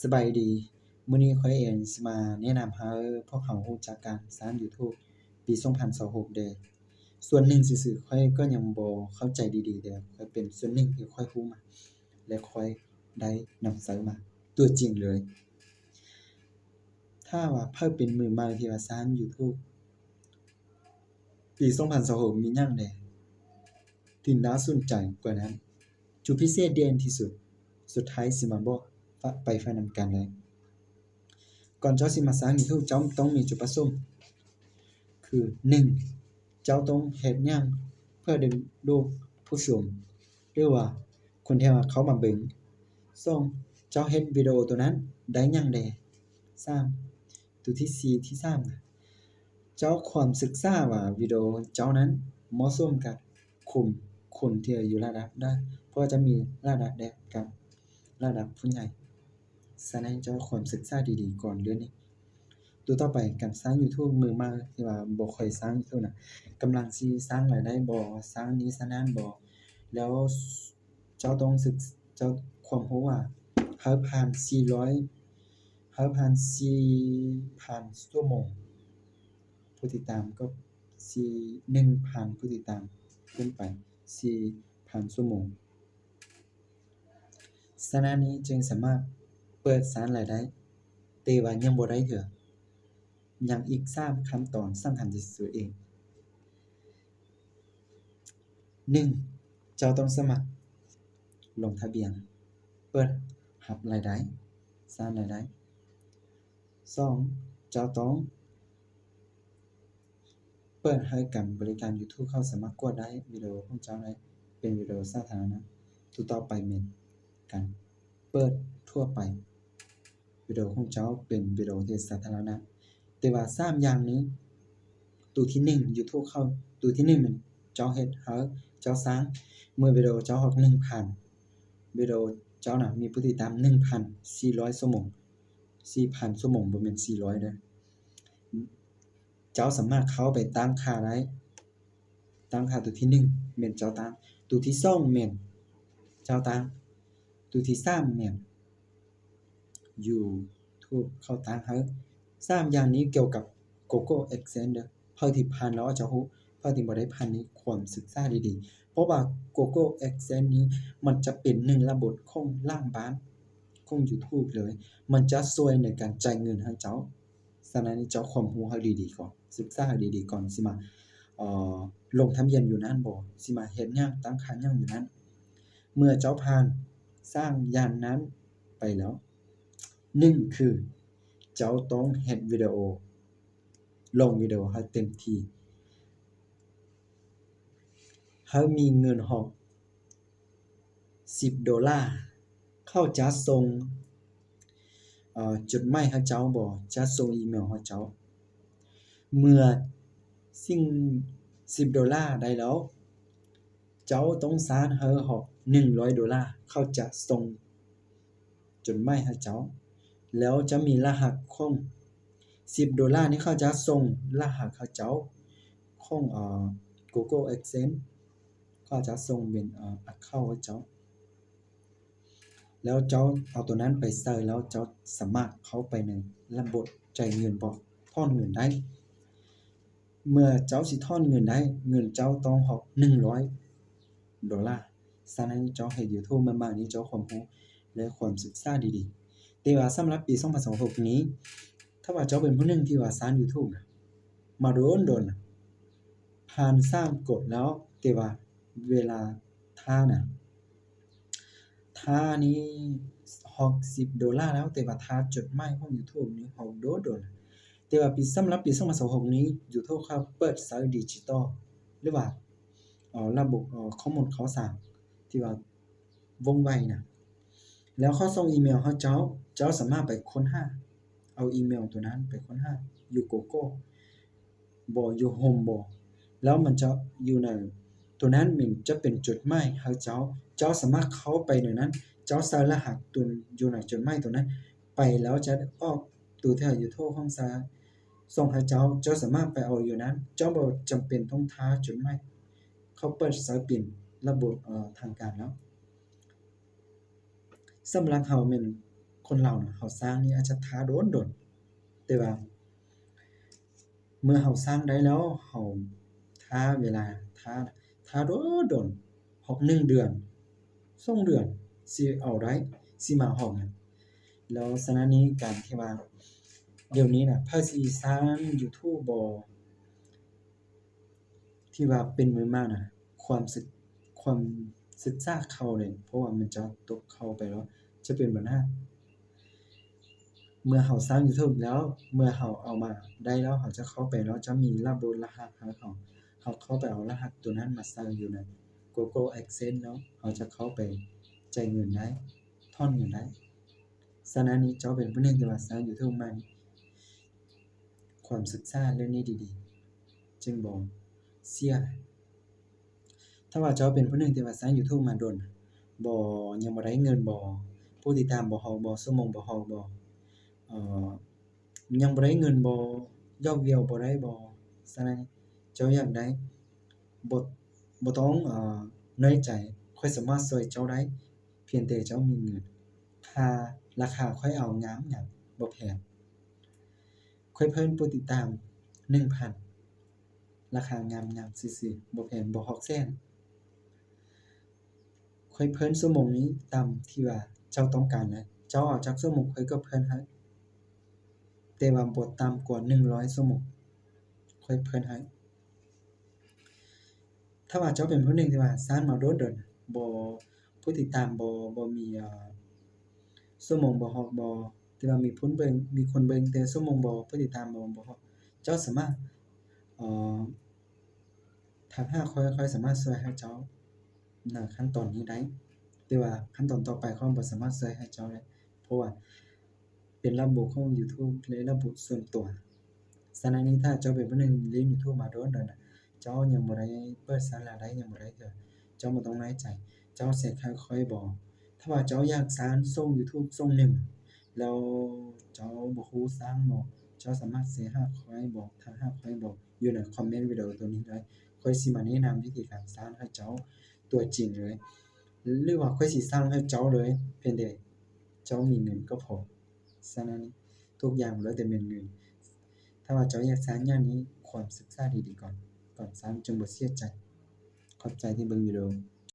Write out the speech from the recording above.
สบายดีมื้อนี้ข้อยเองสิมาแนะนำให้พวกเรารู้จักการสร้างยูทูบปี2026เด้อส่วนหนึ่งซื่อๆข้อยก็ยังบ่เข้าใจดีๆเด้อข้อยเป็นส่วนหนึ่งที่ข้อยรู้มาและข้อยได้นำเสนอมาตัวจริงเลยถ้าว่าเพิ่นเป็นมือใหม่ที่ว่าสร้างยูทูบปี2026มีหยังแหน่ที่น่าสนใจกว่านั้นจุดพิเศษเด่นที่สุดท้ายสิมาบอกไปฟังนำกันเลยก่อนเจ้าสิมาสร้างยูทูบเจ้าต้องมีจุดประสงค์คือ1เจ้าต้องเฮ็ดหยังเพื่อดึงดูดผู้ชมหรือว่าคนที่ว่าเขามาเบิ่ง2เจ้าเฮ็ดวิดีโอตัวนั้นได้หยังแหน่3ตัวที่4ที่3น่ะเจ้าความศึกษาว่าวิดีโอเจ้านั้นเหมาะสมกับคนที่อยู่ระดับใดเพราะจะมีระดับเด็กกับระดับผู้ใหญ่ฉะนั้นเจ้าควรศึกษาดีๆก่อนเรื่องนี้ตัวต่อไปการสร้างยูทูบมือใหม่ที่ว่าบ่ค่อยสร้างยูทูบน่ะกำลังสิสร้างรายได้บ่สร้างนี้สร้างนั้นบ่แล้วเจ้าต้องเจ้าความรู้ว่าเราผ่าน4,000ชั่วโมงผู้ติดตามก็1,000ผู้ติดตามขึ้นไป 4,000 ชั่วโมงฉะนั้นนี้จึงสามารถเปิดสร้างรายได้แต่ว่ายังบ่ได้เทื่อยังอีก3ขั้นตอนสำคัญที่สุดเอง1เจ้าต้องสมัครลงทะเบียนเปิดรับรายได้สร้างรายได้2เจ้าต้องเปิดให้กับบริการยูทูบเขาสามารถกดได้วิดีโอของเจ้าได้เป็นวิดีโอสาธารณะต่อไปแม่นการเปิดทั่วไปวิดีโอของเจ้าเป็นวิดีโอที่สาธารณะแต่ว่า3อย่างนี้ตัวที่1 YouTube เข้าตัวที่1มันเจ้าเฮ็ดให้เจ้าสร้างเมื่อวิดีโอเจ้าฮอด 1,000 วิดีโอเจ้าน่ะมีผู้ติดตาม 1,400 ชั่วโมง 4,000 ชั่วโมงบ่แม่น400เด้อเจ้าสามารถเข้าไปตั้งค่าได้ตั้งค่าตัวที่1แม่นเจ้าตั้งตัวที่2แม่นเจ้าตั้งตัวที่3แม่น YouTube เขาตั้งให้3อย่างนี้เกี่ยวกับ Google AdSense เด้อเท่าที่ผ่านแล้วอาจจะรู้เท่าที่บ่ได้ผ่านนี้ควรศึกษาดีๆเพราะว่า Google AdSense นี้มันจะเป็น1ระบบของหลังบ้านของ YouTube เลยมันจะช่วยในการจ่ายเงินให้เจ้าฉะนั้นเจ้าความรู้ให้ดีๆก่อนศึกษาให้ดีๆก่อนสิมาลงทะเบียนอยู่นั้นบ่สิมาเฮ็ดหยังตั้งค่าหยังอยู่นั้นเมื่อเจ้าผ่านสร้างอย่างนั้นไปแล้ว1คือเจ้าต้องเฮ็ดวิดีโอลงวิดีโอให้เต็มที่เรามีเงินฮอด$10เขาจะส่งจดหมายให้เจ้าบ่จะส่งอีเมลให้เจ้าเมื่อสิ่ง$10ได้แล้วเจ้าต้องสร้างให้ฮอด$100เขาจะส่งจดหมายให้เจ้าแล้วจะมีรหัสของ$10นี้เขาจะส่งรหัสให้เจ้าของGoogle AdSense เขาจะส่งเป็นaccount ให้เจ้าแล้วเจ้าเอาตัวนั้นไปใส่แล้วเจ้าสามารถเข้าไปในระบบจ่ายเงินบ่ถอนเงินได้เมื่อเจ้าสิถอนเงินได้เงินเจ้าต้องฮอด$100ฉะนั้นเจ้าเฮ็ด YouTube ใหม่ๆนี้เจ้าความรู้และความศึกษาดีๆแต่ว่าสำหรับปี2026นี้ถ้าว่าเจ้าเป็นผู้หนึ่งที่ว่าสร้าง YouTube น่ะมาโดนน่ะผ่าน3กฎแล้วแต่ว่าเวลาท่าน่ะท่านี้ฮอด$10แล้วแต่ว่าท่าจดหมายของ YouTube นี้ฮอดโดนแต่ว่าสำหรับปี2026นี้ YouTube เขาเปิดใช้ดิจิทัลหรือว่าระบบข้อมูลข่าวสารที่ว่าว่องไวน่ะแล้วเขาส่งอีเมลให้เจ้าสามารถไปค้นหาเอาอีเมลตัวนั้นไปค้นหาอยู่ Google บ่อยู่ Home บ่แล้วมันจะอยู่ในตัวนั้นมันจะเป็นจดหมายให้เจ้าสามารถเข้าไปในนั้นเจ้าใส่รหัสตัวอยู่ในจดหมายตัวนั้นไปแล้วจะออกตัวที่ YouTube ของซาส่งให้เจ้าสามารถไปเอาอยู่นั้นเจ้าบ่จำเป็นต้องท้าจดหมายเขาเปิดใช้เป็นระบบทางการแล้วสำหรับเราแม่น คนเราน่ะเราสร้างนี่อาจจะท้าโดนๆแต่ว่าเมื่อเราสร้างได้แล้วเราท้าเวลาท้าโดนๆ1 เดือน2 เดือนสิเอาได้สิมาฮอดน่ะแล้วฉะนั้นนี้การที่ว่าเดี๋ยวนี้น่ะไผสิสร้างยูทูบบ่ที่ว่าเป็นมือมากน่ะความศึกษาเข้าเลยเพราะว่ามันจะตกเข้าไปแล้วจะเป็นปัญหาเมื่อเราสร้างยูทูบแล้วเมื่อเราเอามาได้แล้วเราจะเข้าไปแล้วจะมีระบบรหัสให้เราเข้าไปเอารหัสตัวนั้นมาใส่อยู่ใน Google Adsense เนาะเราจะเข้าไปจ่ายเงินได้ถอนเงินได้ฉะนั้นนี่เจ้าเป็นผู้หนึ่งที่ว่าสร้างยูทูบมานี่ความศึกษาเรื่องนี้ดีๆจึงบ่เสีย ถ้าว่าเจ้าเป็นผู้หนึ่งที่ว่าสร้างยูทูบมาโดนบ่ยังบ่ได้เงินบ่ผู้ติดตามบ่ฮอดบ่ชั่วโมงบ่ฮอดบ่เอ่อยังบ่ได้เงินบ่ยอดวิวบ่ได้บ่ฉะนั้นเจ้าอยากได้บ่บ่ต้องเหนื่อยใจข้อยสามารถช่วยเจ้าได้เพียงแต่เจ้ามีเงินค่าราคาข้อยเอางามหยังบ่แพงข้อยเพิ่มผู้ติดตาม 1,000 ราคางามๆซื่อๆบ่แพงบ่ฮอดแสน ข้อยเพิ่นชั่วโมงนี้ตามที่ว่าเจ้าต้องการนะเจ้าเอาจักชั่วโมงข้อยก็เพิ่นให้แต่ว่าบ่ต่ำกว่า100ชั่วโมงข้อยเพิ่นให้ถ้าว่าเจ้าเป็นผู้หนึ่งที่ว่าสร้างมาโดดบ่ผู้ติดตามบ่มีชั่วโมงบ่ฮอดบ่ที่ว่ามีคนเบิ่งแต่ชั่วโมงบ่ผู้ติดตามบ่ฮอดเจ้าสามารถเอ่อทักหาข้อยสามารถช่วยให้เจ้าณขั้นตอนนี้ได้แต่ว่าขั้นตอนต่อไปข้อยบ่สามารถช่วยให้เจ้าได้เพราะว่าเป็นระบบของยูทูบและระบบส่วนตัวฉะนั้นนี่ถ้าเจ้าเป็นผู้หนึ่งเล่นยูทูบมาโดนแล้วน่ะเจ้ายังบ่ได้เปิดสาระได้ยังบ่ได้เทื่อเจ้าบ่ต้องน้อยใจเจ้าสิค่อยๆบอกถ้าว่าเจ้าอยากสร้างช่องยูทูบช่องหนึ่งแล้วเจ้าบ่รู้สร้างบ่เจ้าสามารถสิหาข้อยบอกทักหาข้อยบอกอยู่ในคอมเมนต์วิดีโอตัวนี้ได้ข้อยสิมาแนะนำวิธีการสร้างให้เจ้าตัวจริงเลยหรือว่าข้อยสิสร้างให้เจ้าเลยเพียงแต่เจ้ามีเงินก็พอฉะนั้นทุกอย่างแล้วแต่เม็ดเงินถ้าว่าเจ้าอยากสร้างอย่างนี้ควรศึกษาดีๆก่อนสร้างจึงบ่เสียใจขอบใจที่เบิ่งวิดีโอ